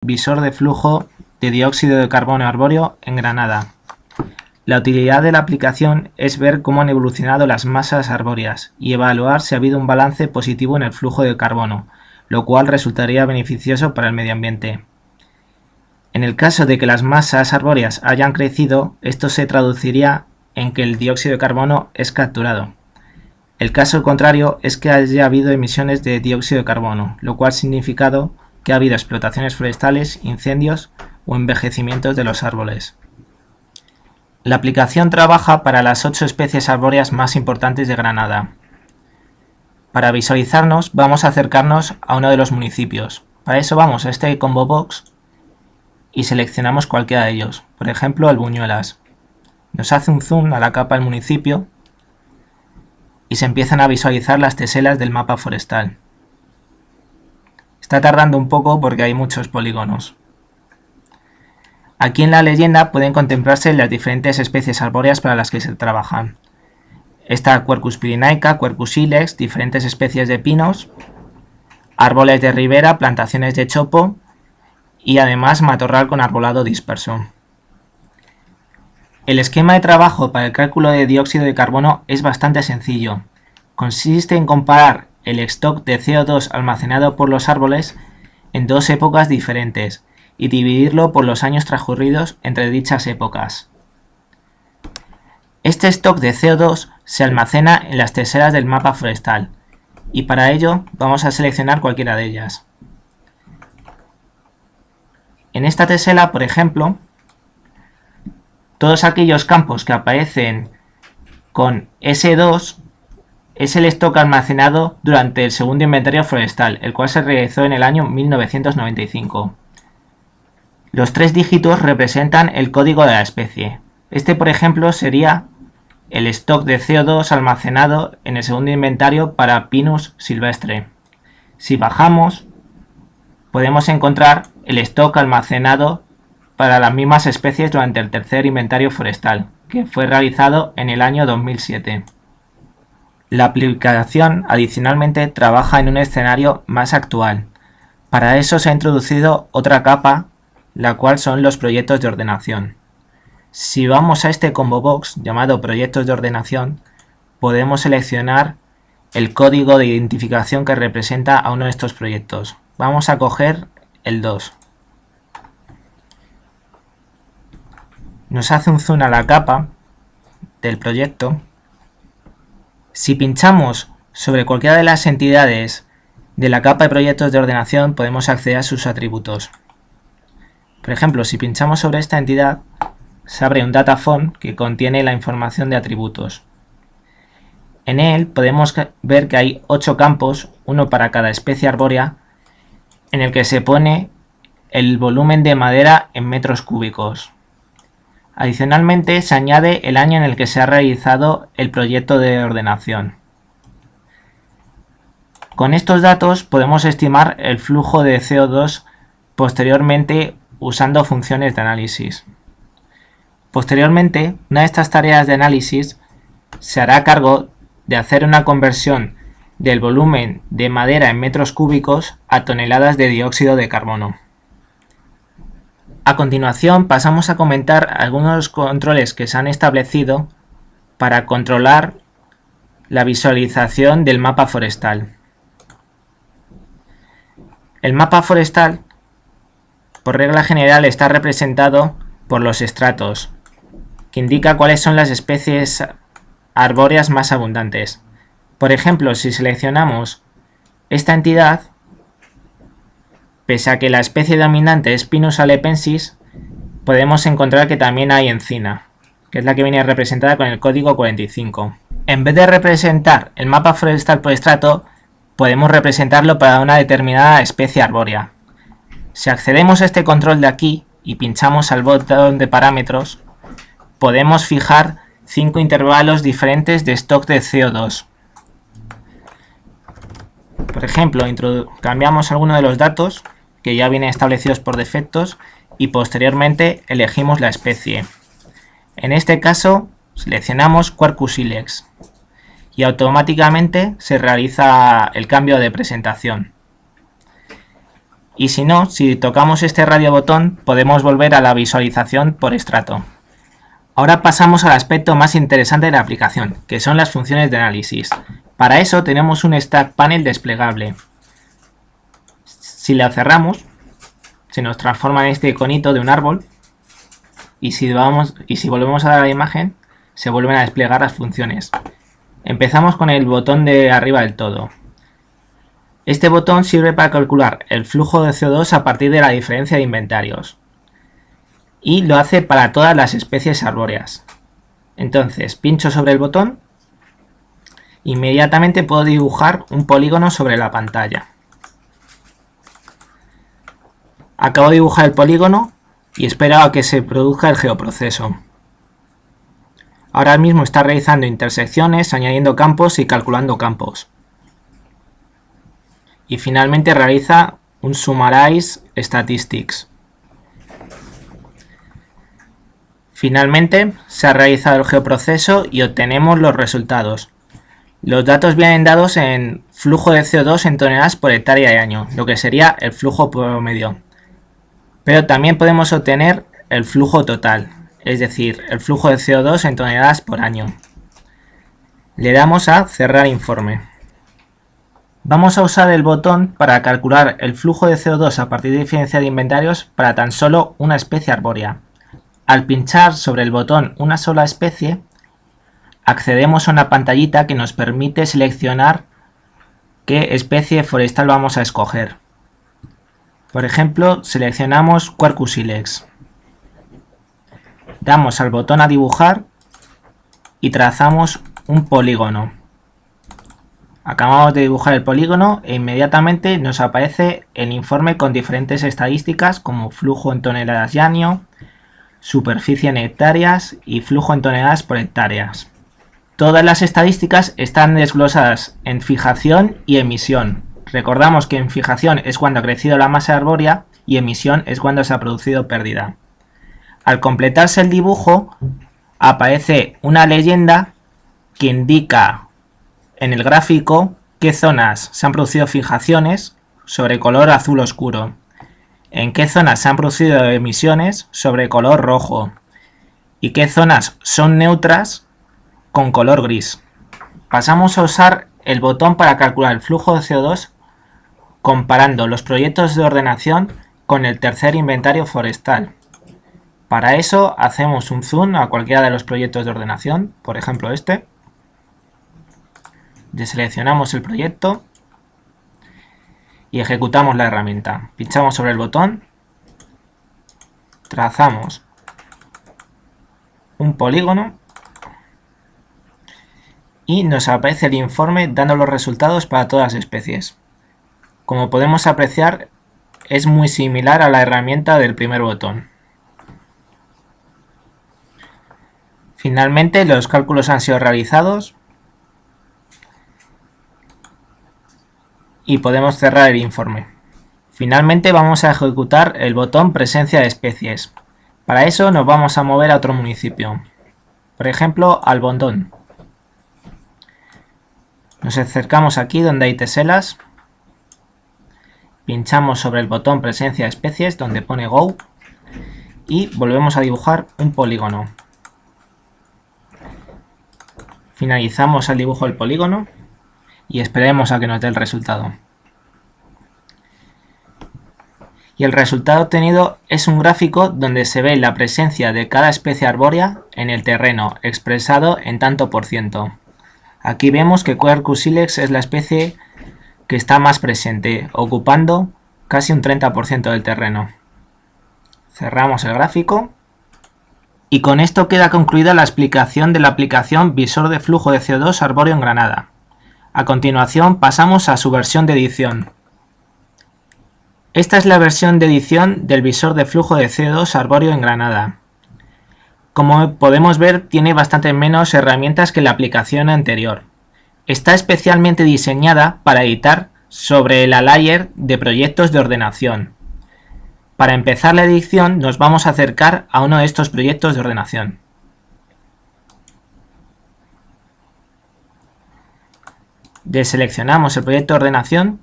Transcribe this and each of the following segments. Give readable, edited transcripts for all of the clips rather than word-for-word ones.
Visor de flujo de dióxido de carbono arbóreo en Granada. La utilidad de la aplicación es ver cómo han evolucionado las masas arbóreas y evaluar si ha habido un balance positivo en el flujo de carbono, lo cual resultaría beneficioso para el medio ambiente. En el caso de que las masas arbóreas hayan crecido, esto se traduciría en que el dióxido de carbono es capturado. El caso contrario es que haya habido emisiones de dióxido de carbono, lo cual significa que ha habido explotaciones forestales, incendios o envejecimientos de los árboles. La aplicación trabaja para las 8 especies arbóreas más importantes de Granada. Para visualizarnos, vamos a acercarnos a uno de los municipios. Para eso vamos a este combo box y seleccionamos cualquiera de ellos, por ejemplo Albuñuelas. Nos hace un zoom a la capa del municipio y se empiezan a visualizar las teselas del mapa forestal. Está tardando un poco porque hay muchos polígonos. Aquí en la leyenda pueden contemplarse las diferentes especies arbóreas para las que se trabajan. Está Quercus pyrenaica, Quercus ilex, diferentes especies de pinos, árboles de ribera, plantaciones de chopo y además matorral con arbolado disperso. El esquema de trabajo para el cálculo de dióxido de carbono es bastante sencillo. Consiste en comparar el stock de CO2 almacenado por los árboles en dos épocas diferentes y dividirlo por los años transcurridos entre dichas épocas. Este stock de CO2 se almacena en las teselas del mapa forestal y para ello vamos a seleccionar cualquiera de ellas. En esta tesela, por ejemplo, todos aquellos campos que aparecen con S2 es el stock almacenado durante el segundo inventario forestal, el cual se realizó en el año 1995. Los 3 dígitos representan el código de la especie. Este, por ejemplo, sería el stock de CO2 almacenado en el segundo inventario para Pinus silvestre. Si bajamos, podemos encontrar el stock almacenado para las mismas especies durante el tercer inventario forestal, que fue realizado en el año 2007. La aplicación adicionalmente trabaja en un escenario más actual. Para eso se ha introducido otra capa, la cual son los proyectos de ordenación. Si vamos a este combo box llamado proyectos de ordenación, podemos seleccionar el código de identificación que representa a uno de estos proyectos. Vamos a coger el 2. Nos hace un zoom a la capa del proyecto. Si pinchamos sobre cualquiera de las entidades de la capa de proyectos de ordenación, podemos acceder a sus atributos. Por ejemplo, si pinchamos sobre esta entidad, se abre un data font que contiene la información de atributos. En él podemos ver que hay 8 campos, uno para cada especie arbórea, en el que se pone el volumen de madera en metros cúbicos. Adicionalmente, se añade el año en el que se ha realizado el proyecto de ordenación. Con estos datos podemos estimar el flujo de CO2 posteriormente usando funciones de análisis. Posteriormente, una de estas tareas de análisis se hará cargo de hacer una conversión del volumen de madera en metros cúbicos a toneladas de dióxido de carbono. A continuación pasamos a comentar algunos controles que se han establecido para controlar la visualización del mapa forestal. El mapa forestal, por regla general, está representado por los estratos, que indica cuáles son las especies arbóreas más abundantes. Por ejemplo, si seleccionamos esta entidad, pese a que la especie dominante es Pinus halepensis, podemos encontrar que también hay encina, que es la que viene representada con el código 45. En vez de representar el mapa forestal por estrato, podemos representarlo para una determinada especie arbórea. Si accedemos a este control de aquí y pinchamos al botón de parámetros, podemos fijar 5 intervalos diferentes de stock de CO2. Por ejemplo, cambiamos alguno de los datos que ya vienen establecidos por defectos y posteriormente elegimos la especie. En este caso seleccionamos Quercus ilex y automáticamente se realiza el cambio de presentación. y si no, si tocamos este radio botón podemos volver a la visualización por estrato. Ahora pasamos al aspecto más interesante de la aplicación, que son las funciones de análisis. Para eso tenemos un Stack Panel desplegable. Si la cerramos, se nos transforma en este iconito de un árbol y si volvemos a dar a la imagen, se vuelven a desplegar las funciones. Empezamos con el botón de arriba del todo. Este botón sirve para calcular el flujo de CO2 a partir de la diferencia de inventarios. Y lo hace para todas las especies arbóreas. Entonces pincho sobre el botón, inmediatamente puedo dibujar un polígono sobre la pantalla. Acabo de dibujar el polígono y espero a que se produzca el geoproceso. Ahora mismo está realizando intersecciones, añadiendo campos y calculando campos. Y finalmente realiza un Summarize Statistics. Finalmente se ha realizado el geoproceso y obtenemos los resultados. Los datos vienen dados en flujo de CO2 en toneladas por hectárea y año, lo que sería el flujo promedio. Pero también podemos obtener el flujo total, es decir, el flujo de CO2 en toneladas por año. Le damos a cerrar informe. Vamos a usar el botón para calcular el flujo de CO2 a partir de diferencia de inventarios para tan solo una especie arbórea. Al pinchar sobre el botón una sola especie, accedemos a una pantallita que nos permite seleccionar qué especie forestal vamos a escoger. Por ejemplo, seleccionamos Quercus ilex. Damos al botón a dibujar y trazamos un polígono. Acabamos de dibujar el polígono e inmediatamente nos aparece el informe con diferentes estadísticas como flujo en toneladas y año, superficie en hectáreas y flujo en toneladas por hectáreas. Todas las estadísticas están desglosadas en fijación y emisión. Recordamos que en fijación es cuando ha crecido la masa arbórea y emisión es cuando se ha producido pérdida. Al completarse el dibujo aparece una leyenda que indica en el gráfico qué zonas se han producido fijaciones sobre color azul oscuro, en qué zonas se han producido emisiones sobre color rojo y qué zonas son neutras con color gris. Pasamos a usar el botón para calcular el flujo de CO2 comparando los proyectos de ordenación con el tercer inventario forestal. Para eso hacemos un zoom a cualquiera de los proyectos de ordenación, por ejemplo este. Deseleccionamos el proyecto y ejecutamos la herramienta. Pinchamos sobre el botón, trazamos un polígono y nos aparece el informe dando los resultados para todas las especies. Como podemos apreciar, es muy similar a la herramienta del primer botón. Finalmente, los cálculos han sido realizados y podemos cerrar el informe. Finalmente vamos a ejecutar el botón presencia de especies. Para eso nos vamos a mover a otro municipio, por ejemplo al Bondón. Nos acercamos aquí donde hay teselas, pinchamos sobre el botón presencia de especies donde pone Go y volvemos a dibujar un polígono. Finalizamos el dibujo del polígono y esperemos a que nos dé el resultado. Y el resultado obtenido es un gráfico donde se ve la presencia de cada especie arbórea en el terreno, expresado en tanto por ciento. Aquí vemos que Quercus ilex es la especie que está más presente, ocupando casi un 30% del terreno. Cerramos el gráfico. Y con esto queda concluida la explicación de la aplicación Visor de flujo de CO2 arbóreo en Granada. A continuación pasamos a su versión de edición. Esta es la versión de edición del visor de flujo de CO2 arbóreo en Granada. Como podemos ver, tiene bastante menos herramientas que la aplicación anterior. Está especialmente diseñada para editar sobre la layer de proyectos de ordenación. Para empezar la edición nos vamos a acercar a uno de estos proyectos de ordenación. Deseleccionamos el proyecto de ordenación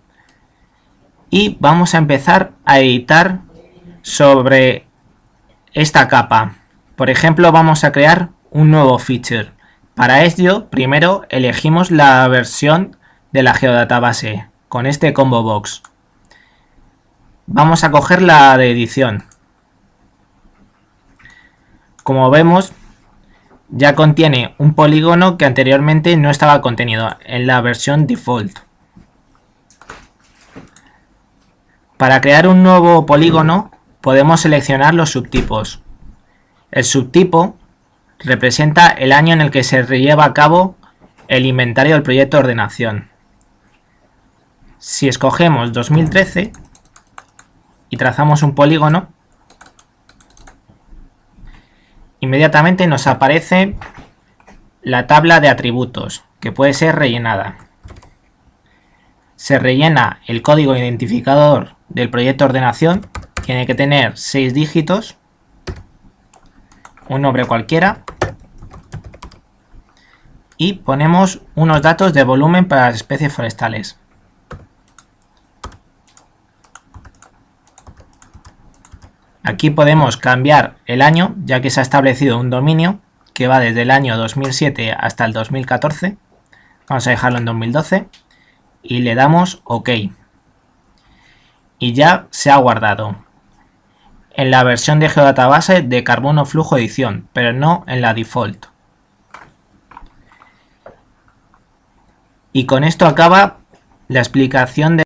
y vamos a empezar a editar sobre esta capa. Por ejemplo, vamos a crear un nuevo feature. Para ello, primero elegimos la versión de la geodatabase con este combo box. Vamos a coger la de edición. Como vemos, ya contiene un polígono que anteriormente no estaba contenido en la versión default. Para crear un nuevo polígono podemos seleccionar los subtipos. El subtipo representa el año en el que se lleva a cabo el inventario del proyecto de ordenación. Si escogemos 2013 y trazamos un polígono, inmediatamente nos aparece la tabla de atributos, que puede ser rellenada. Se rellena el código identificador del proyecto de ordenación, tiene que tener 6 dígitos, un nombre cualquiera, y ponemos unos datos de volumen para las especies forestales. Aquí podemos cambiar el año, ya que se ha establecido un dominio que va desde el año 2007 hasta el 2014. Vamos a dejarlo en 2012 y le damos OK. Y ya se ha guardado en la versión de geodatabase de Carbono Flujo Edición, pero no en la default. Y con esto acaba la explicación de